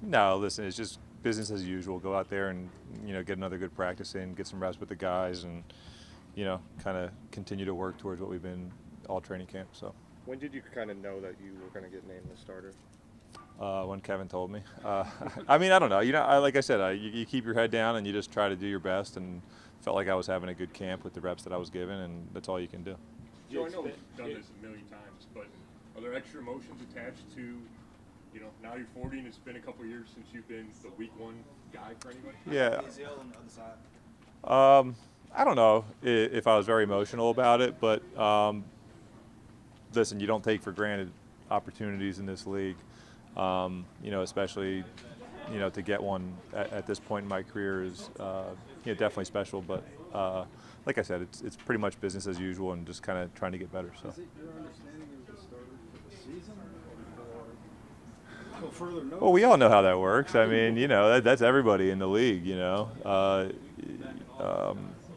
No, listen, it's just business as usual. Go out there and get another good practice in, get some reps with the guys, and kind of continue to work towards what we've been all training camp. So. When did you kind of know that you were going to get named the starter? When Kevin told me. I mean, I don't know. Like I said, you keep your head down and you just try to do your best. And felt like I was having a good camp with the reps that I was given, and that's all you can do. So I know you've done this a million times, but are there extra emotions attached to, now you're 40 and it's been a couple of years since you've been the week one guy for anybody? Yeah. I don't know if I was very emotional about it, but listen, you don't take for granted opportunities in this league, especially, to get one at this point in my career is definitely special. But like I said, it's pretty much business as usual and just kind of trying to get better. So. Is it your understanding you're the starter for the season or further notice? Well, we all know how that works. I mean, that's everybody in the league,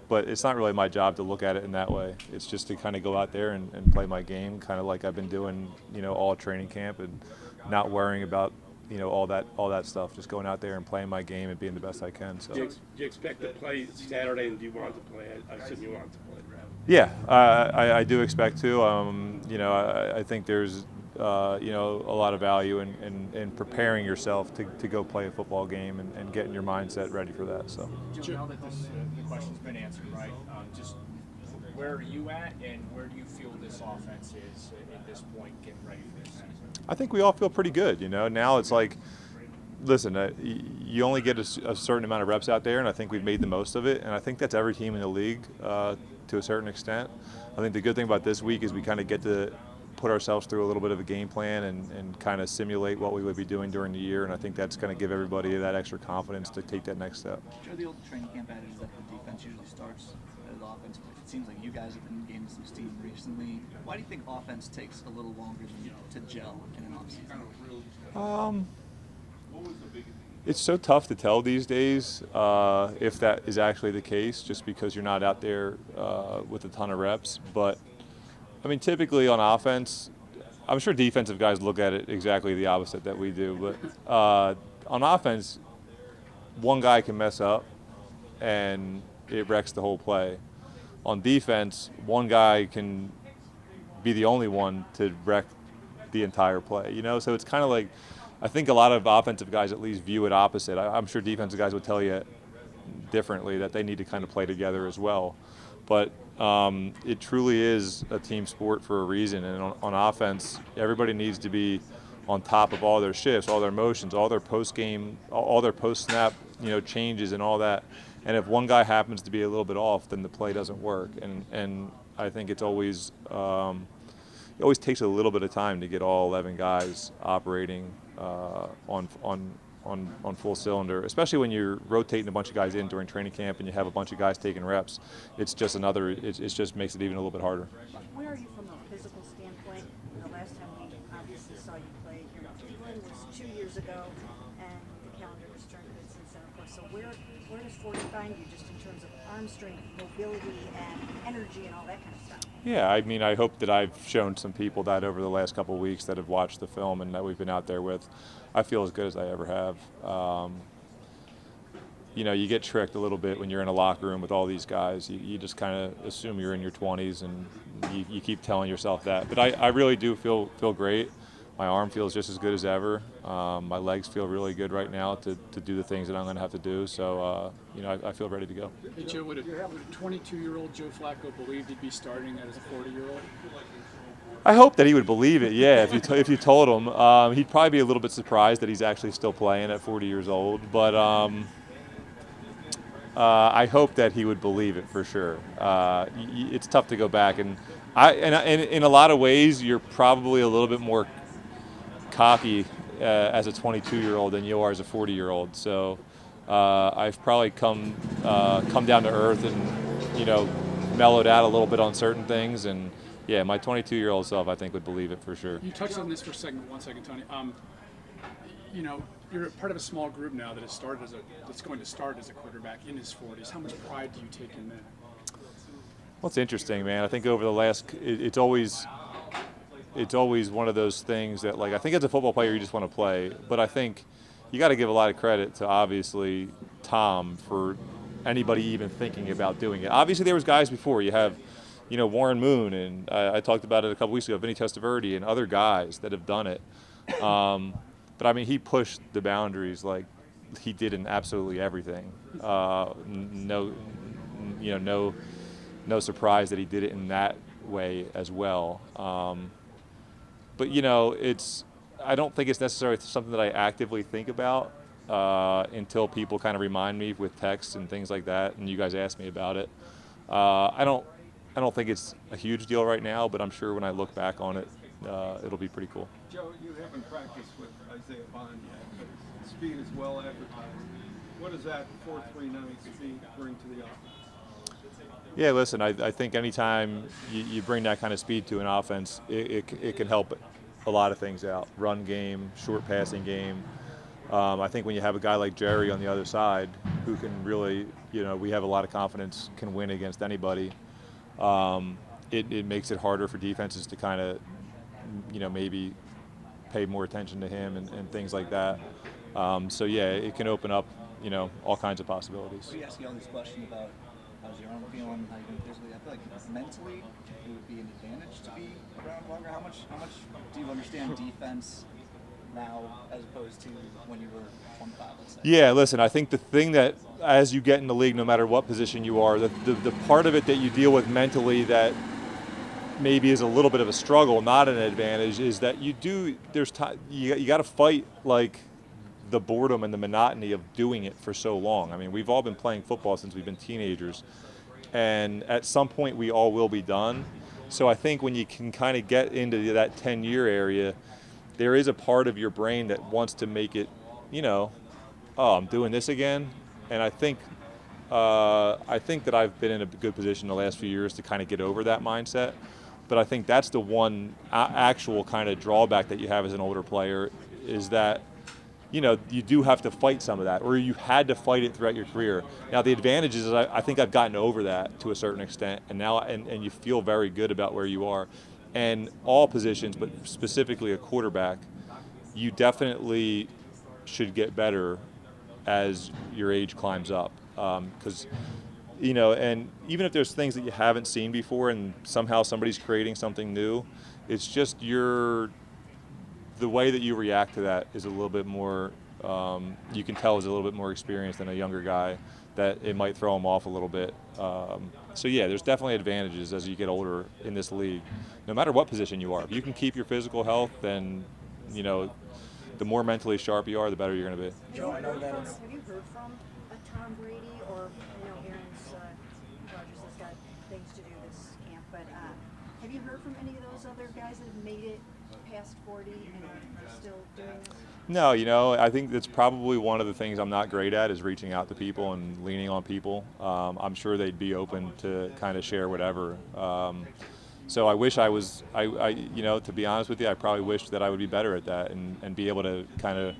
but it's not really my job to look at it in that way. It's just to kind of go out there and play my game, kind of like I've been doing, all training camp, and not worrying about, all that stuff. Just going out there and playing my game and being the best I can. So. Do you expect to play Saturday, and do you want to play? I assume you want to play. Yeah, I do expect to. I think there's a lot of value in preparing yourself to go play a football game and getting your mindset ready for that. So. Joe, now that the question's been answered, right? Just where are you at, and where do you feel this offense is at this point, getting ready for this season? I think we all feel pretty good. Now it's like, listen, you only get a certain amount of reps out there, and I think we've made the most of it. And I think that's every team in the league to a certain extent. I think the good thing about this week is we kind of get to put ourselves through a little bit of a game plan and kind of simulate what we would be doing during the year, and I think that's going to give everybody that extra confidence to take that next step. Joe, the old training camp adage is that the defense usually starts as offense, but it seems like you guys have been gaining some steam recently. Why do you think offense takes a little longer to gel in an offseason? It's so tough to tell these days if that is actually the case, just because you're not out there with a ton of reps. But I mean, typically on offense, I'm sure defensive guys look at it exactly the opposite that we do. But on offense, one guy can mess up and it wrecks the whole play. On defense, one guy can be the only one to wreck the entire play. So it's kind of like, I think a lot of offensive guys at least view it opposite. I'm sure defensive guys would tell you differently, that they need to kind of play together as well. But it truly is a team sport for a reason. And on offense, everybody needs to be on top of all their shifts, all their motions, all their post-game, all their post-snap, changes and all that. And if one guy happens to be a little bit off, then the play doesn't work. And I think it's always it always takes a little bit of time to get all 11 guys operating on full cylinder, especially when you're rotating a bunch of guys in during training camp and you have a bunch of guys taking reps. It's just it just makes it even a little bit harder. Where are you from a physical standpoint? The last time we obviously saw you play here in Cleveland was 2 years ago, and the calendar was turned good since then, of course. So where does 40 find you, just in terms of arm strength, mobility, and energy, and all that kind of stuff? Yeah, I mean, I hope that I've shown some people that over the last couple of weeks that have watched the film and that we've been out there with. I feel as good as I ever have. You get tricked a little bit when you're in a locker room with all these guys. You just kind of assume you're in your 20s, and you keep telling yourself that. But I really do feel great. My arm feels just as good as ever. My legs feel really good right now to do the things that I'm going to have to do. So, I feel ready to go. Hey, Joe, would a 22-year-old Joe Flacco believe he'd be starting as a 40-year-old? I hope that he would believe it, yeah. If you told him, he'd probably be a little bit surprised that he's actually still playing at 40 years old. But I hope that he would believe it for sure. It's tough to go back, and in a lot of ways, you're probably a little bit more cocky as a 22-year-old than you are as a 40-year-old. So I've probably come down to earth and mellowed out a little bit on certain things, and yeah, my 22-year-old self I think would believe it for sure. You touched on this for one second, Tony. You're part of a small group now that's going to start as a quarterback in his 40s. How much pride do you take in that? Well, it's interesting, man. I think over the last, it's always one of those things that, like, I think as a football player you just want to play, but I think you got to give a lot of credit to obviously Tom for anybody even thinking about doing it. Obviously, there was guys before. You have, Warren Moon, and I talked about it a couple weeks ago, Vinny Testaverde, and other guys that have done it. But I mean, he pushed the boundaries like he did in absolutely everything. No surprise that he did it in that way as well. But I don't think it's necessarily something that I actively think about until people kind of remind me with texts and things like that, and you guys ask me about it. I don't think it's a huge deal right now, but I'm sure when I look back on it, it'll be pretty cool. Joe, you haven't practiced with Isaiah Bond yet, but his speed is well advertised. What does that 4.39 speed bring to the offense? Yeah, listen, I think anytime you bring that kind of speed to an offense, it can help a lot of things out. Run game, short passing game. I think when you have a guy like Jerry on the other side who can really, we have a lot of confidence can win against anybody, it makes it harder for defenses to kind of, maybe pay more attention to him and things like that. So, yeah, it can open up, all kinds of possibilities. We ask you all these questions about how's your arm feeling, how you doing physically. I feel like mentally it would be an advantage to be around longer. How much do you understand defense now as opposed to when you were 25, let's say? Yeah, listen, I think the thing that as you get in the league, no matter what position you are, the part of it that you deal with mentally that maybe is a little bit of a struggle, not an advantage, is that you got to fight like the boredom and the monotony of doing it for so long. I mean, we've all been playing football since we've been teenagers, and at some point we all will be done. So I think when you can kind of get into that 10-year area, there is a part of your brain that wants to make it, oh, I'm doing this again. And I think that I've been in a good position the last few years to kind of get over that mindset. But I think that's the one actual kind of drawback that you have as an older player is that, you do have to fight some of that, or you had to fight it throughout your career. Now, the advantage is I think I've gotten over that to a certain extent, and now and you feel very good about where you are. And all positions, but specifically a quarterback, you definitely should get better as your age climbs up. Because, and even if there's things that you haven't seen before and somehow somebody's creating something new, it's just the way that you react to that is a little bit more, you can tell is a little bit more experienced than a younger guy, that it might throw him off a little bit. So yeah, there's definitely advantages as you get older in this league, no matter what position you are. If you can keep your physical health, then, the more mentally sharp you are, the better you're going to be. Joe, have you heard from a Tom Brady, or Aaron's Rodgers has got things to do this camp, but have you heard from any of those other guys that have made it past 40 and are still doing this? No, I think that's probably one of the things I'm not great at is reaching out to people and leaning on people. I'm sure they'd be open to kind of share whatever. So I wish I was, to be honest with you, I probably wish that I would be better at that and be able to kind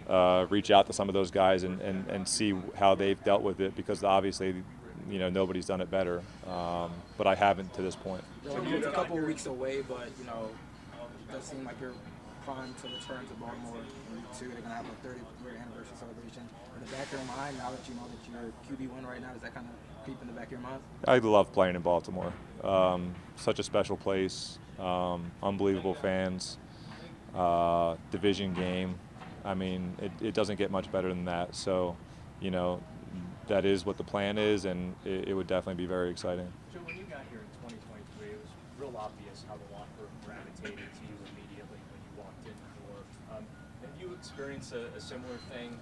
of reach out to some of those guys and see how they've dealt with it, because obviously, nobody's done it better. But I haven't to this point. It's a couple of weeks away, but, it does seem like you're primed to return to Baltimore in week 2. They're going to have a 30th-year anniversary celebration. In the back of your mind, now that you know that you're QB1 right now, does that kind of creep in the back of your mind? I love playing in Baltimore. Such a special place, unbelievable fans, division game. I mean, it doesn't get much better than that. So, that is what the plan is, and it would definitely be very exciting. Joe, when you got here in 2023, it was real obvious how the locker room gravitated to you immediately when you walked in the door. Have you experienced a similar thing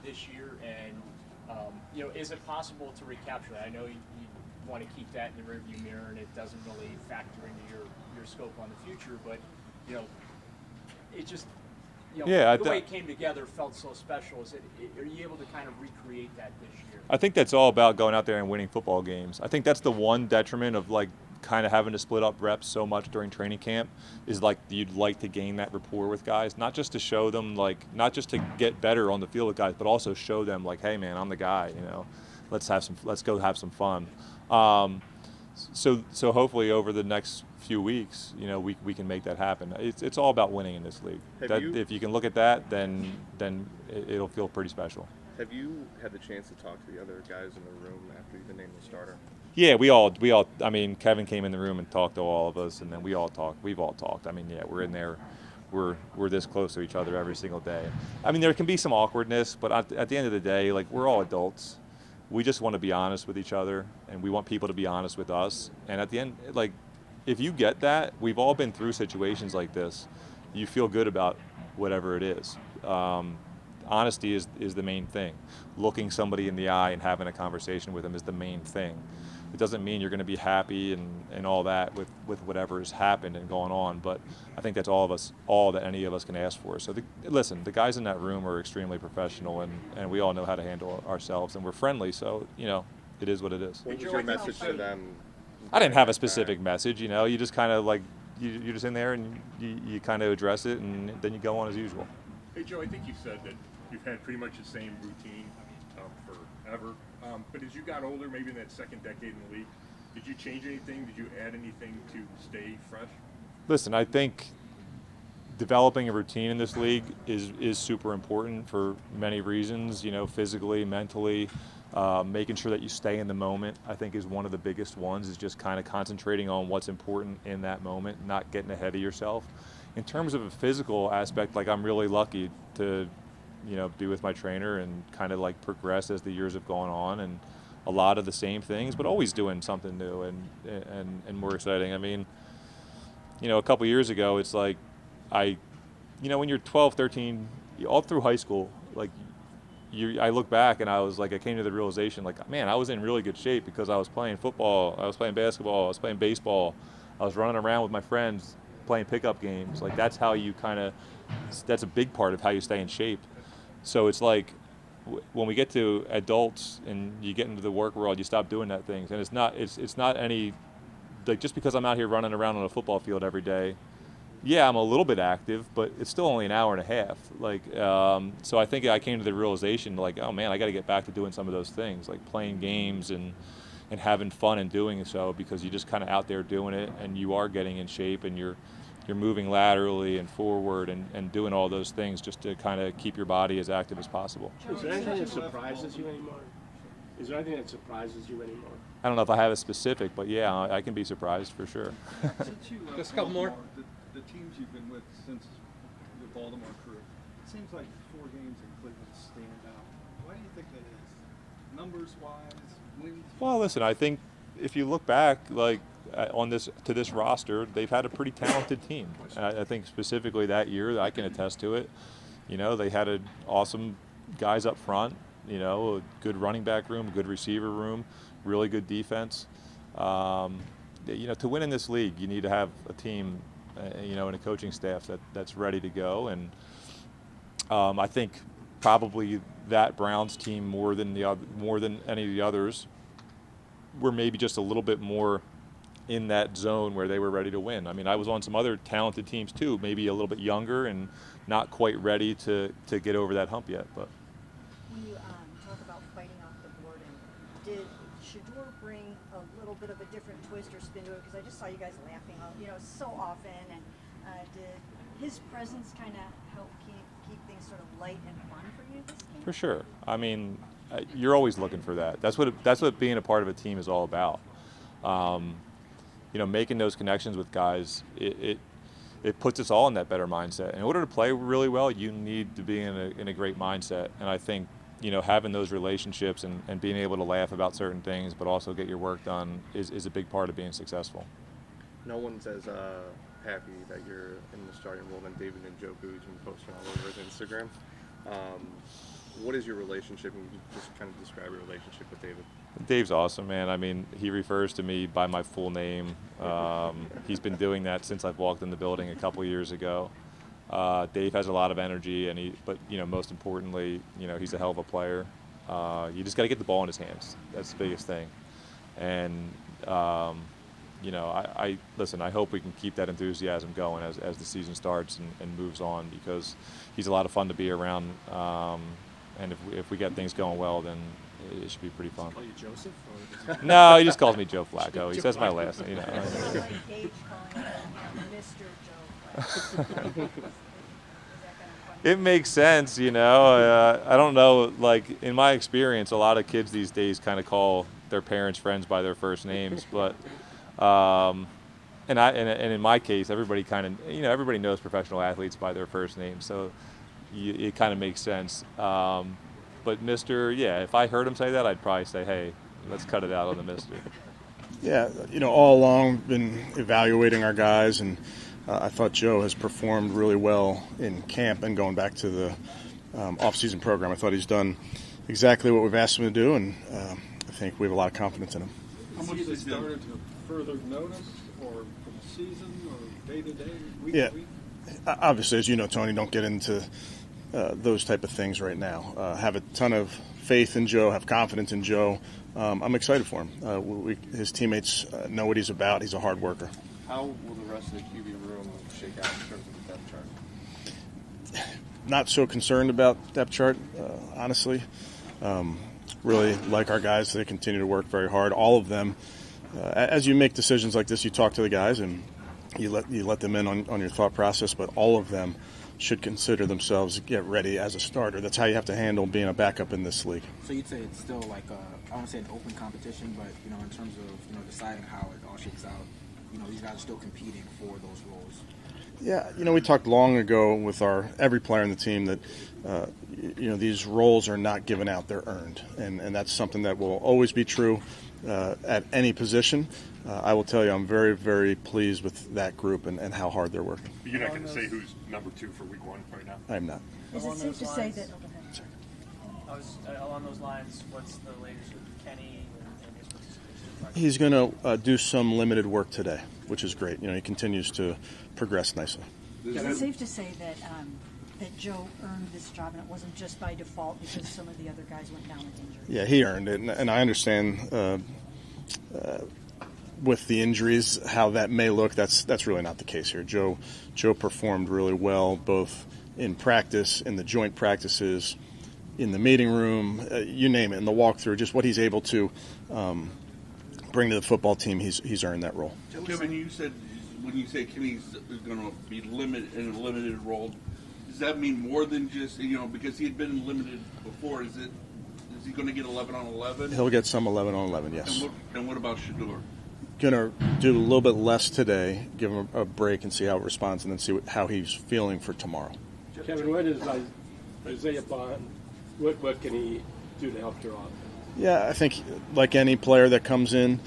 this year? And, is it possible to recapture that? I know you want to keep that in the rearview mirror, and it doesn't really factor into your scope on the future, but, it just... the way it came together felt so special. Are you able to kind of recreate that this year? I think that's all about going out there and winning football games. I think that's the one detriment of kind of having to split up reps so much during training camp is you'd like to gain that rapport with guys, not just to show them not just to get better on the field with guys, but also show them hey man, I'm the guy. Let's go have some fun. So hopefully over the next few weeks, we can make that happen. It's all about winning in this league. If you can look at that, then it'll feel pretty special. Have you had the chance to talk to the other guys in the room after you've been named the starter? Yeah, we all. I mean, Kevin came in the room and talked to all of us, and then we all talked. We've all talked. I mean, yeah, we're in there. We're this close to each other every single day. I mean, there can be some awkwardness, but at the end of the day, like, we're all adults. We just want to be honest with each other, and we want people to be honest with us. And at the end, like, if you get that, we've all been through situations like this. You feel good about whatever it is. Honesty is the main thing. Looking somebody in the eye and having a conversation with them is the main thing. It doesn't mean you're going to be happy and all that with whatever has happened and going on, but I think that's all that any of us can ask for. So listen, the guys in that room are extremely professional, and we all know how to handle ourselves, and we're friendly, so it is what it is. What was your message to them? I didn't have a specific message, you just kind of like, you're just in there and you kind of address it, and then you go on as usual. Hey, Joe, I think you said that you've had pretty much the same routine forever. But as you got older, maybe in that second decade in the league, did you change anything? Did you add anything to stay fresh? Listen, I think developing a routine in this league is super important for many reasons, physically, mentally. Making sure that you stay in the moment, I think, is one of the biggest ones, is just kind of concentrating on what's important in that moment, not getting ahead of yourself. In terms of a physical aspect, like, I'm really lucky to be with my trainer and kind of like progress as the years have gone on, and a lot of the same things, but always doing something new and more exciting. I mean, a couple years ago, it's like when you're 12, 13, all through high school, like, I look back and I came to the realization, like, man, I was in really good shape because I was playing football, I was playing basketball, I was playing baseball, I was running around with my friends playing pickup games. Like, that's how you that's a big part of how you stay in shape. So it's like when we get to adults and you get into the work world, you stop doing that things. And it's not any, like, just because I'm out here running around on a football field every day, yeah, I'm a little bit active, but it's still only an hour and a half. Like, so I think I came to the realization, like, oh man, I got to get back to doing some of those things, like playing games and having fun and doing so, because you're just kind of out there doing it, and you are getting in shape, and you're moving laterally and forward and doing all those things just to kind of keep your body as active as possible. Is there anything that surprises you anymore? I don't know if I have a specific, but yeah, I can be surprised for sure. Since you left Just a couple more. The teams you've been with since your Baltimore career, it seems like 4 games in Cleveland stand out. Why do you think that is? Numbers-wise, wins? Well, listen, I think if you look back, like, to this roster, they've had a pretty talented team. I think specifically that year, I can attest to it. They had awesome guys up front, a good running back room, a good receiver room, really good defense. To win in this league, you need to have a team, and a coaching staff that's ready to go. And I think probably that Browns team more than any of the others were maybe just a little bit more in that zone where they were ready to win. I mean, I was on some other talented teams too, maybe a little bit younger and not quite ready to get over that hump yet. But When you talk about fighting off the boredom, did Shedeur bring a little bit of a different twist or spin to it? Because I just saw you guys laughing, so often, and did his presence kind of help keep things sort of light and fun for you this game? for sure, I mean, you're always looking for that. That's what being a part of a team is all about. Making those connections with guys, it puts us all in that better mindset. In order to play really well, you need to be in a great mindset. And I think, having those relationships and being able to laugh about certain things, but also get your work done is a big part of being successful. No one's as happy that you're in the starting role than David Njoku, who's been posting all over his Instagram. What is your relationship? And you just kind of describe your relationship with David. Dave's awesome, man. I mean, he refers to me by my full name. He's been doing that since I've walked in the building a couple years ago. Dave has a lot of energy, but most importantly, he's a hell of a player. You just got to get the ball in his hands. That's the biggest thing. And listen, I hope we can keep that enthusiasm going as the season starts and moves on, because he's a lot of fun to be around. And if we get things going well, then it should be pretty fun. Call you Joseph? Or does he- No, he just calls me Joe Flacco. He says my last name. You know. It's like Gage calling him, Mr. Joe Flacco. Is that kind of funny? It makes sense, you know. I don't know, like in my experience, a lot of kids these days kind of call their parents' friends by their first names, but and in my case, everybody kind of, you know, everybody knows professional athletes by their first name, so it kind of makes sense. But Mr., yeah, if I heard him say that, I'd probably say, hey, let's cut it out on the Mr. Yeah, you know, all along been evaluating our guys, and I thought Joe has performed really well in camp and going back to the off-season program. I thought he's done exactly what we've asked him to do, and I think we have a lot of confidence in him. How much has it started to further notice, or from season, or day to day, week Yeah. to week? Obviously, as you know, Tony, don't get into those type of things right now. Have a ton of faith in Joe, have confidence in Joe. I'm excited for him. His teammates know what he's about. He's a hard worker. How will the rest of the QB room shake out in terms of the depth chart? Not so concerned about depth chart, honestly. Really like our guys. They continue to work very hard. All of them. As you make decisions like this, you talk to the guys and you let them in on your thought process. But all of them should consider themselves get ready as a starter. That's how you have to handle being a backup in this league. So you'd say it's still like I won't say an open competition, but you know, in terms of deciding how it all shakes out, these guys are still competing for those roles. Yeah, we talked long ago with every player on the team that these roles are not given out; they're earned, and that's something that will always be true at any position. I will tell you, I'm very, very pleased with that group and how hard they're working. But you're not going to say who's number 2 for week 1 right now? I am not. Is it safe to say that? Along those lines, what's the latest with Kenny and his participation? He's going to do some limited work today, which is great. He continues to progress nicely. Is it safe to say that that Joe earned this job and it wasn't just by default because some of the other guys went down with injury? Yeah, he earned it, and I understand with the injuries how that may look. That's really not the case here. Joe performed really well both in practice, in the joint practices, in the meeting room, you name it, in the walkthrough. Just what he's able to bring to the football team, he's earned that role. Kevin, you said when you say Kenny's going to be limited in a limited role, does that mean more than just because he had been limited before? Is he going to get 11 on 11? He'll get some 11 on 11, yes. And what about Shador? Going to do a little bit less today, give him a break and see how it responds, and then see how he's feeling for tomorrow. Kevin, what is Isaiah Bond? What can he do to help your offense? Yeah, I think like any player that comes in,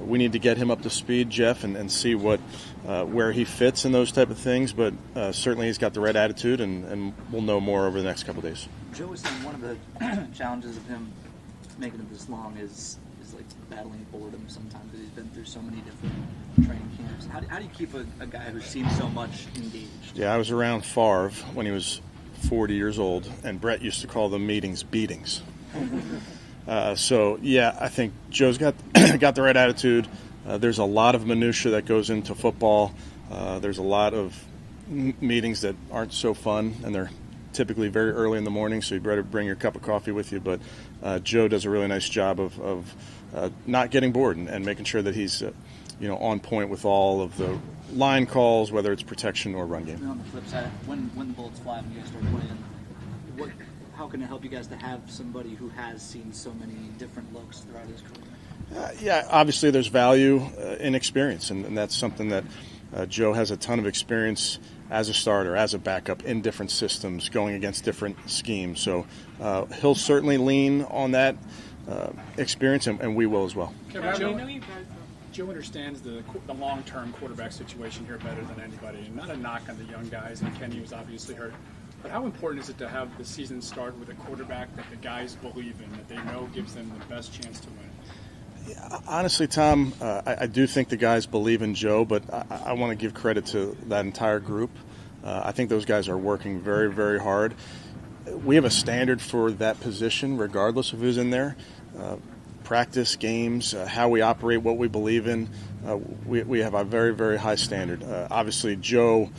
we need to get him up to speed, Jeff, and see where he fits in those type of things. But certainly he's got the right attitude, and we'll know more over the next couple of days. Joe was saying one of the challenges of him making it this long is like battling boredom sometimes, because he's been through so many different training camps. How do you keep a guy who seems so much engaged? Yeah, I was around Favre when he was 40 years old, and Brett used to call the meetings beatings. So, yeah, I think Joe's got the right attitude. There's a lot of minutia that goes into football. There's a lot of meetings that aren't so fun, and they're typically very early in the morning, so you better bring your cup of coffee with you. But Joe does a really nice job of not getting bored and making sure that he's on point with all of the line calls, whether it's protection or run game. And on the flip side, when the bullets fly when you guys start playing, how can it help you guys to have somebody who has seen so many different looks throughout his career? Yeah, obviously there's value in experience, and that's something that Joe has a ton of experience as a starter, as a backup, in different systems, going against different schemes. So he'll certainly lean on that experience, and we will as well. Kevin, Joe understands the long-term quarterback situation here better than anybody, and not a knock on the young guys, and Kenny was obviously hurt. But how important is it to have the season start with a quarterback that the guys believe in, that they know gives them the best chance to win? Yeah, honestly, Tom, I do think the guys believe in Joe, but I want to give credit to that entire group. I think those guys are working very, very hard. We have a standard for that position, regardless of who's in there. Practice, games, how we operate, what we believe in. We have a very, very high standard. Obviously, Joe,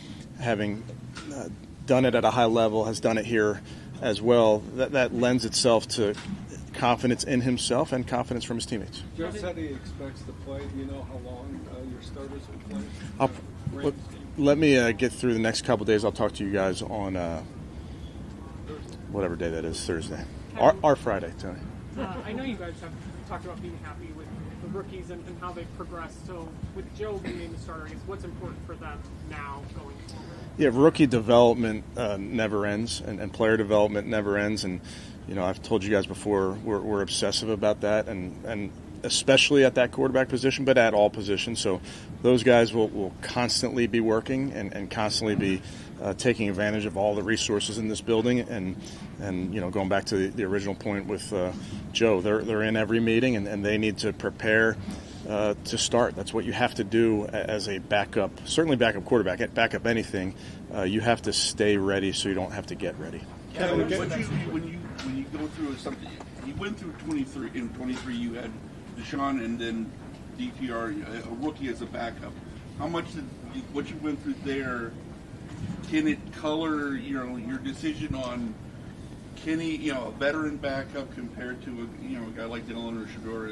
having done it at a high level, has done it here as well. That lends itself to confidence in himself and confidence from his teammates. Joe said he expects to play. Do you know how long your starters will play? Let me get through the next couple of days. I'll talk to you guys on whatever day that is, Thursday. Our Friday, Tony. I know you guys have talked about being happy with the rookies and how they've progressed. So with Joe being named the starter, I guess what's important for them now going forward? Yeah, rookie development never ends, and player development never ends. And I've told you guys before, we're obsessive about that, and especially at that quarterback position, but at all positions. So those guys will constantly be working and constantly be taking advantage of all the resources in this building. And going back to the original point with Joe, they're in every meeting, and they need to prepare to start. That's what you have to do as a backup, certainly backup quarterback, backup anything. You have to stay ready so you don't have to get ready. Kevin, when you go through something, you went through 23. In 23, you had Deshaun and then DTR, a rookie as a backup. How much did what you went through there? Can it color your decision on Kenny, a veteran backup compared to a guy like Dylan or Shador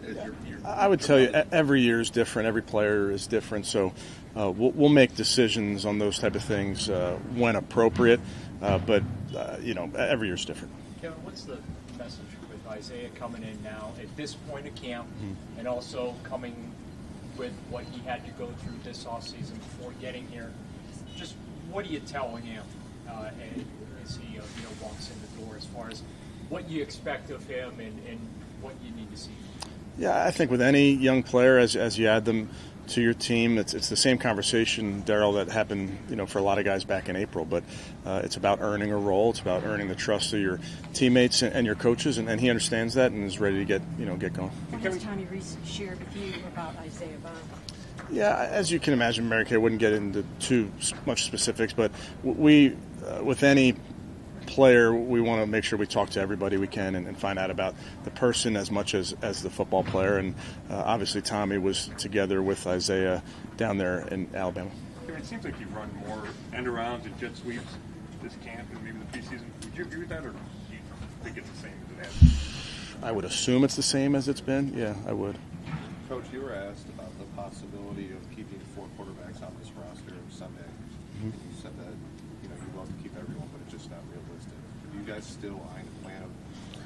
as your I would tell you every year is different. Every player is different. So we'll make decisions on those type of things when appropriate. But every year is different. Kevin, what's the message with Isaiah coming in now at this point of camp, and also coming with what he had to go through this offseason before getting here? Just what are you telling him as he walks in the door, as far as what you expect of him and what you need to see? Yeah, I think with any young player, as you add them to your team, it's the same conversation, Daryl, that happened for a lot of guys back in April. But it's about earning a role. It's about earning the trust of your teammates and your coaches, and he understands that and is ready to get going. What has Tommy Reese shared with you about Isaiah Bond? Yeah, as you can imagine, Mary Kay wouldn't get into too much specifics, but we, with any player, we want to make sure we talk to everybody we can and find out about the person as much as the football player. And obviously Tommy was together with Isaiah down there in Alabama. It seems like you've run more end-arounds and jet sweeps this camp and maybe the preseason. Would you agree with that, or do you think it's the same as it has? I would assume it's the same as it's been. Yeah, I would. Coach, you were asked about the possibility of keeping 4 quarterbacks on this roster Sunday. Mm-hmm. And you said that you'd love to keep everyone, but it's just not realistic. Are you guys still eyeing a plan of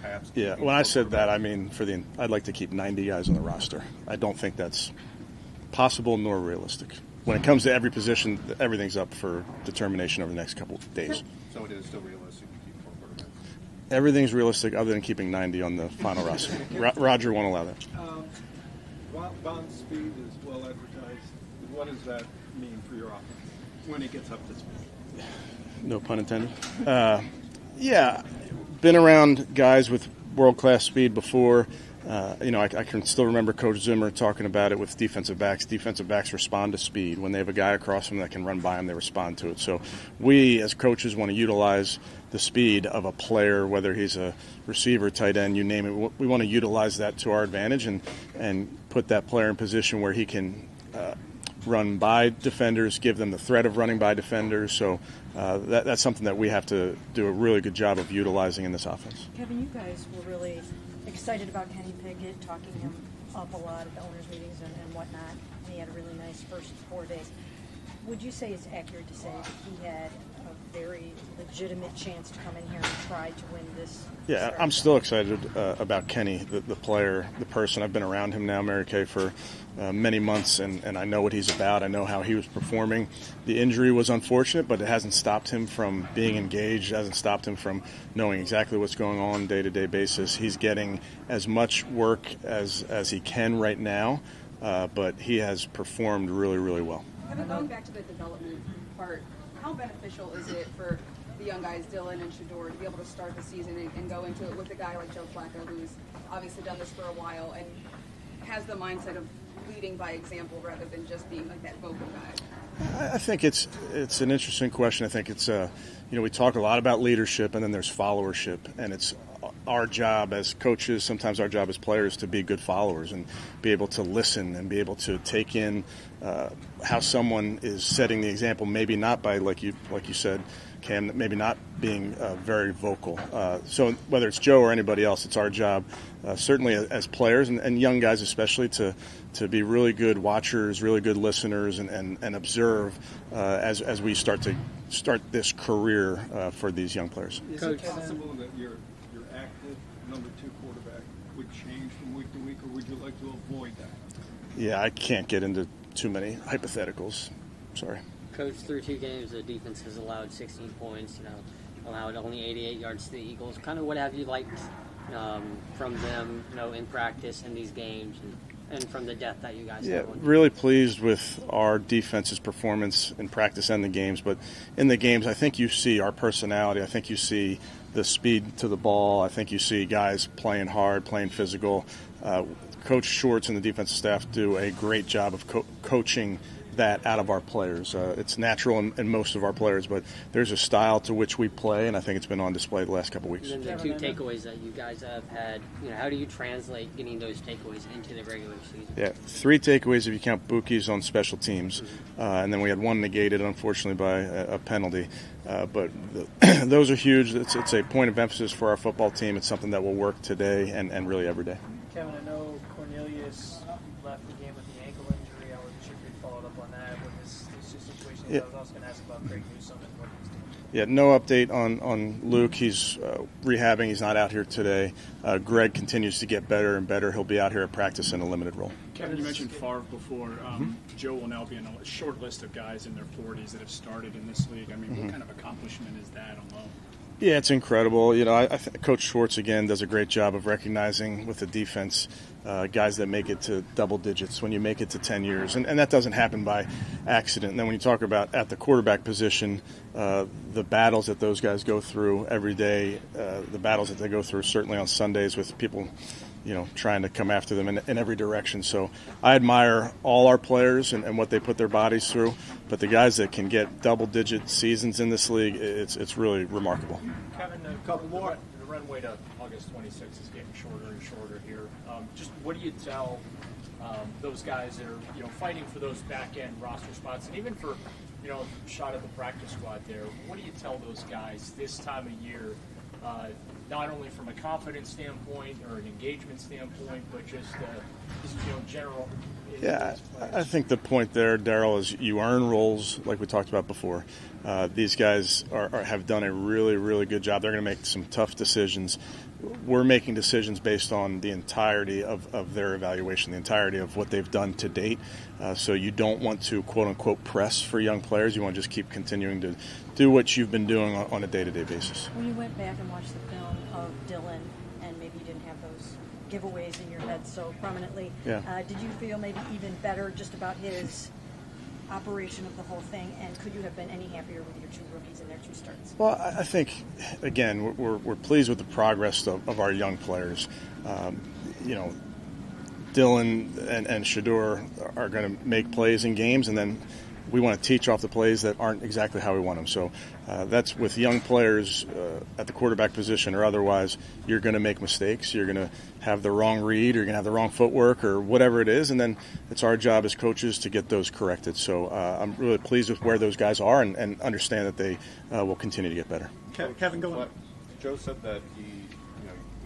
perhaps? Yeah, when I said that, I mean I'd like to keep 90 guys on the roster. I don't think that's possible nor realistic. When it comes to every position, everything's up for determination over the next couple of days. So it is still realistic to keep 4 quarterbacks? Everything's realistic other than keeping 90 on the final roster. Roger won't allow that. Bond's speed is well advertised. What does that mean for your offense when he gets up to speed? No pun intended. Yeah, been around guys with world-class speed before. I can still remember Coach Zimmer talking about it with defensive backs. Defensive backs respond to speed. When they have a guy across them that can run by them, they respond to it. So we, as coaches, want to utilize the speed of a player, whether he's a receiver, tight end, you name it. We want to utilize that to our advantage and put that player in position where he can run by defenders, give them the threat of running by defenders. So that's something that we have to do a really good job of utilizing in this offense. Kevin, you guys were really excited about Kenny Pickett, talking him up a lot at the owners' meetings and whatnot. And he had a really nice first 4 days. Would you say it's accurate to say that he had a very legitimate chance to come in here and try to win this? Yeah, I'm still excited about Kenny, the player, the person. I've been around him now, Mary Kay, for many months, and I know what he's about. I know how he was performing. The injury was unfortunate, but it hasn't stopped him from being engaged. It hasn't stopped him from knowing exactly what's going on day-to-day basis. He's getting as much work as he can right now, but he has performed really, really well. Kevin, going back to the development part, how beneficial is it for the young guys, Dylan and Shador, to be able to start the season and go into it with a guy like Joe Flacco, who's obviously done this for a while and has the mindset of leading by example rather than just being like that vocal guy? I think it's an interesting question. I think it's we talk a lot about leadership, and then there's followership, and it's our job as coaches, sometimes our job as players, to be good followers and be able to listen and be able to take in how someone is setting the example. Maybe not by, like you said, okay, I'm maybe not being very vocal. So whether it's Joe or anybody else, it's our job, certainly as players and young guys especially, to be really good watchers, really good listeners, and observe as we start this career for these young players. Is it possible that your active number 2 quarterback would change from week to week, or would you like to avoid that? Yeah, I can't get into too many hypotheticals. Sorry. Coach, through 2 games, the defense has allowed 16 points, allowed only 88 yards to the Eagles. Kind of what have you liked from them, in practice in these games and from the depth that you guys have? Really pleased with our defense's performance in practice and the games. But in the games, I think you see our personality. I think you see the speed to the ball. I think you see guys playing hard, playing physical. Coach Schwartz and the defensive staff do a great job of coaching that out of our players. It's natural in most of our players, but there's a style to which we play, and I think it's been on display the last couple of weeks. And then the 2 takeaways that you guys have had, how do you translate getting those takeaways into the regular season? Yeah, 3 takeaways if you count Buki's on special teams, and then we had 1 negated, unfortunately, by a penalty. But those are huge. It's a point of emphasis for our football team. It's something that will work today and really every day. Kevin, I know Cornelius left the game with the ankle injury. I wasn't sure if you followed up on that. But this situation, I was also going to ask about Craig Newsome and what he's doing. Yeah, no update on Luke. He's rehabbing. He's not out here today. Greg continues to get better and better. He'll be out here at practice in a limited role. Kevin, you mentioned Favre before. Joe will now be in a short list of guys in their 40s that have started in this league. I mean, what kind of accomplishment is that alone? Yeah, it's incredible. I think Coach Schwartz, again, does a great job of recognizing with the defense guys that make it to double digits when you make it to 10 years. And that doesn't happen by accident. And then when you talk about at the quarterback position, the battles that those guys go through every day, the battles that they go through certainly on Sundays with people trying to come after them in every direction. So I admire all our players and what they put their bodies through. But the guys that can get double-digit seasons in this league, it's really remarkable. Kevin, a couple more. The runway to August 26th is getting shorter and shorter here. Just what do you tell those guys that are fighting for those back-end roster spots, and even for a shot at the practice squad there? What do you tell those guys this time of year? Not only from a confidence standpoint or an engagement standpoint, but just general. Yeah, I think the point there, Darryl, is you earn roles like we talked about before. These guys have done a really, really good job. They're going to make some tough decisions. We're making decisions based on the entirety of their evaluation, the entirety of what they've done to date. So you don't want to, quote-unquote, press for young players. You want to just keep continuing to do what you've been doing on a day-to-day basis. When you went back and watched the film of Dylan, and maybe you didn't have those giveaways in your head so prominently, did you feel maybe even better just about his operation of the whole thing, and could you have been any happier with your 2 rookies and their 2 starts? Well, I think, again, we're pleased with the progress of our young players. Dylan and Shador are going to make plays in games, and then we want to teach off the plays that aren't exactly how we want them. So that's with young players at the quarterback position or otherwise, you're going to make mistakes. You're going to have the wrong read, or you're going to have the wrong footwork, or whatever it is, and then it's our job as coaches to get those corrected. So I'm really pleased with where those guys are and understand that they will continue to get better. Kevin, go on. Joe said that he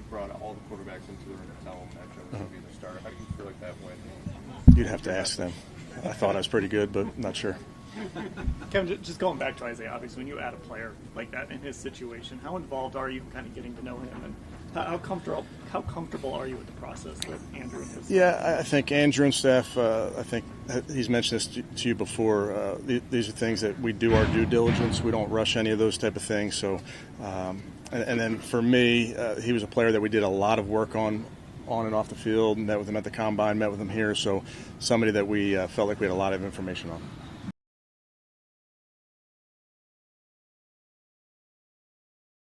brought all the quarterbacks into the room to tell them that Joe was going to be the starter. How do you feel like that went? You'd have to ask them. I thought I was pretty good, but not sure. Kevin, just going back to Isaiah, obviously, when you add a player like that in his situation, how involved are you in kind of getting to know him, and how comfortable are you with the process with Andrew and his? Yeah, I think Andrew and staff, I think he's mentioned this to you before, these are things that we do our due diligence. We don't rush any of those type of things. So, and then for me, he was a player that we did a lot of work on and off the field, met with him at the combine, met with him here. So somebody that we felt like we had a lot of information on.